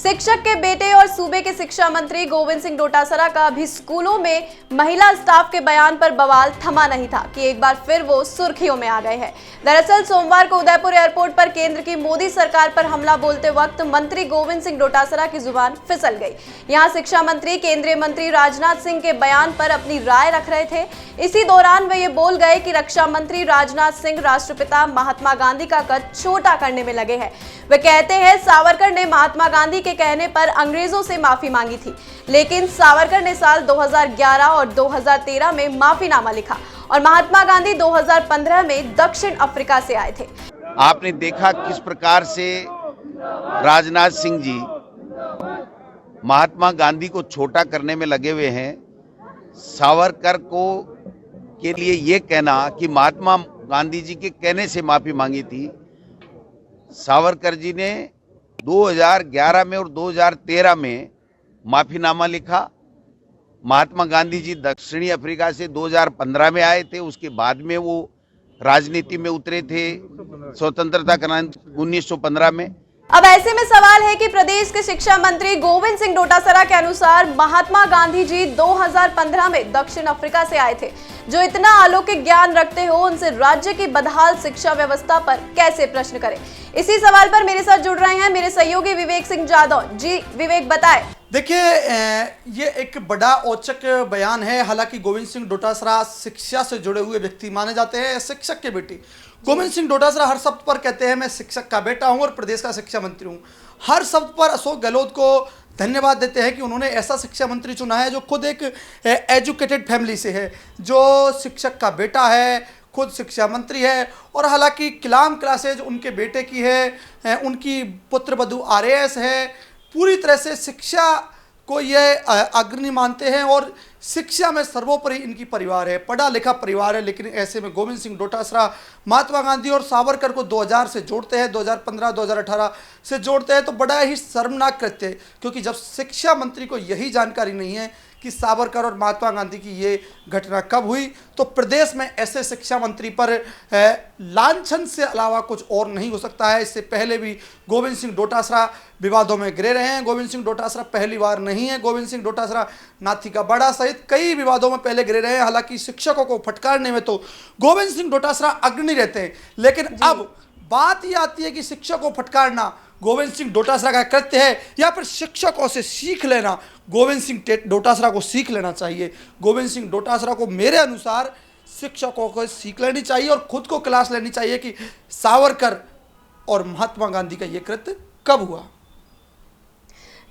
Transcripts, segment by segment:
शिक्षक के बेटे और सूबे के शिक्षा मंत्री गोविंद सिंह डोटासरा का भी स्कूलों में महिला स्टाफ के बयान पर बवाल थमा नहीं था कि एक बार फिर वो सुर्खियों में आ गए हैं। दरअसल सोमवार को उदयपुर एयरपोर्ट पर केंद्र की मोदी सरकार पर हमला बोलते वक्त मंत्री गोविंद सिंह डोटासरा की जुबान फिसल गई। यहां शिक्षा मंत्री केंद्रीय मंत्री राजनाथ सिंह के बयान पर अपनी राय रख रहे थे। इसी दौरान वे ये बोल गए कि रक्षा मंत्री राजनाथ सिंह राष्ट्रपिता महात्मा गांधी का कद छोटा करने में लगे हैं। वे कहते हैं सावरकर ने महात्मा गांधी के कहने पर अंग्रेजों से माफी मांगी थी, लेकिन सावरकर ने साल 2011 और 2013 में माफीनामा लिखा और महात्मा गांधी 2015 में दक्षिण अफ्रीका से आए थे। आपने देखा किस प्रकार से राजनाथ सिंह जी महात्मा गांधी को छोटा करने में लगे हुए हैं। सावरकर को के लिए ये कहना कि महात्मा गांधी जी के कहने से माफी मांगी थी। सावरकर जी ने 2011 में और 2013 में माफीनामा लिखा। महात्मा गांधी जी दक्षिणी अफ्रीका से 2015 में आए थे। उसके बाद में वो राजनीति में उतरे थे स्वतंत्रता क्रांति 1915 में। अब ऐसे में सवाल है कि प्रदेश के शिक्षा मंत्री गोविंद सिंह डोटासरा के अनुसार महात्मा गांधी जी 2015 में दक्षिण अफ्रीका से आए थे। जो इतना अलौकिक ज्ञान रखते हो उनसे राज्य की बदहाल शिक्षा व्यवस्था पर कैसे प्रश्न करें। इसी सवाल पर मेरे साथ जुड़ रहे हैं मेरे सहयोगी विवेक सिंह जादव जी। विवेक बताएं। देखिए, ये एक बड़ा औचक बयान है। हालांकि गोविंद सिंह डोटासरा शिक्षा से जुड़े हुए व्यक्ति माने जाते हैं, शिक्षक के बेटे गोविंद सिंह डोटासरा हर शब्द पर कहते हैं मैं शिक्षक का बेटा हूं और प्रदेश का शिक्षा मंत्री हूं। हर शब्द पर अशोक गहलोत को धन्यवाद देते हैं कि उन्होंने ऐसा शिक्षा मंत्री चुना है जो खुद एक एजुकेटेड फैमिली से है, जो शिक्षक का बेटा है, खुद शिक्षा मंत्री है। और हालांकि कलाम क्लासेज उनके बेटे की है, उनकी पुत्रवधू आरएएस है। पूरी तरह से शिक्षा को ये अग्रणी मानते हैं और शिक्षा में सर्वोपरि इनकी परिवार है, पढ़ा लिखा परिवार है। लेकिन ऐसे में गोविंद सिंह डोटासरा महात्मा गांधी और सावरकर को 2000 से जोड़ते हैं, 2015 2018 से जोड़ते हैं, तो बड़ा ही शर्मनाक कृत्य है। क्योंकि जब शिक्षा मंत्री को यही जानकारी नहीं है कि सावरकर और महात्मा गांधी की ये घटना कब हुई, तो प्रदेश में ऐसे शिक्षा मंत्री पर लांछन से अलावा कुछ और नहीं हो सकता है। इससे पहले भी गोविंद सिंह डोटासरा विवादों में घिरे रहे हैं। गोविंद सिंह डोटासरा पहली बार नहीं है। गोविंद सिंह डोटासरा नाथी का बड़ा सहित कई विवादों में पहले घिरे रहे हैं। हालांकि शिक्षकों को फटकारने में तो गोविंद सिंह डोटासरा अग्रणी रहते हैं, लेकिन अब बात यह आती है कि शिक्षक को फटकारना गोविंद सिंह डोटासरा का कृत्य है या फिर शिक्षकों से सीख लेना गोविंद सिंह डोटासरा को सीख लेना चाहिए। गोविंद सिंह डोटासरा को मेरे अनुसार शिक्षकों को सीख लेनी चाहिए और खुद को क्लास लेनी चाहिए कि सावरकर और महात्मा गांधी का ये कृत्य कब हुआ।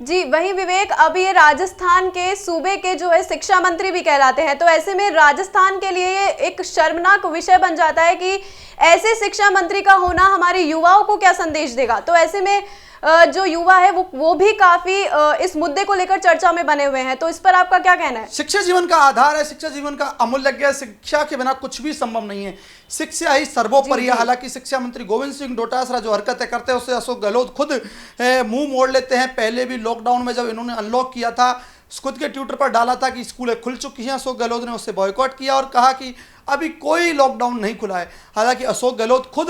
जी वहीं विवेक, अब ये राजस्थान के सूबे के जो है शिक्षा मंत्री भी कहलाते हैं, तो ऐसे में राजस्थान के लिए एक शर्मनाक विषय बन जाता है कि ऐसे शिक्षा मंत्री का होना हमारे युवाओं को क्या संदेश देगा। तो ऐसे में जो युवा है वो भी काफी इस मुद्दे को लेकर चर्चा में बने हुए हैं, तो इस पर आपका क्या कहना है। शिक्षा जीवन का आधार है, शिक्षा जीवन का अमूल्य। शिक्षा के बिना कुछ भी संभव नहीं है, शिक्षा ही सर्वोपरि है। हालांकि शिक्षा मंत्री गोविंद सिंह डोटासरा जो हरकतें करते हैं उससे अशोक गहलोत खुद मुंह मोड़ लेते हैं। पहले भी लॉकडाउन में जब इन्होंने अनलॉक किया था, खुद के ट्विटर पर डाला था कि स्कूलें खुल चुकी हैं, अशोक गहलोत ने उससे बॉयकॉट किया और कहा कि अभी कोई लॉकडाउन नहीं खुला है। हालांकि अशोक गहलोत खुद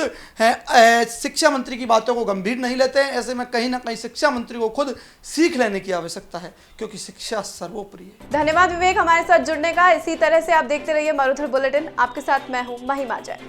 शिक्षा मंत्री की बातों को गंभीर नहीं लेते हैं। ऐसे में कहीं ना कहीं शिक्षा मंत्री को खुद सीख लेने की आवश्यकता है, क्योंकि शिक्षा सर्वोपरि है। धन्यवाद विवेक हमारे साथ जुड़ने का। इसी तरह से आप देखते रहिए मरुधर बुलेटिन। आपके साथ मैं हूं महिमा जैन।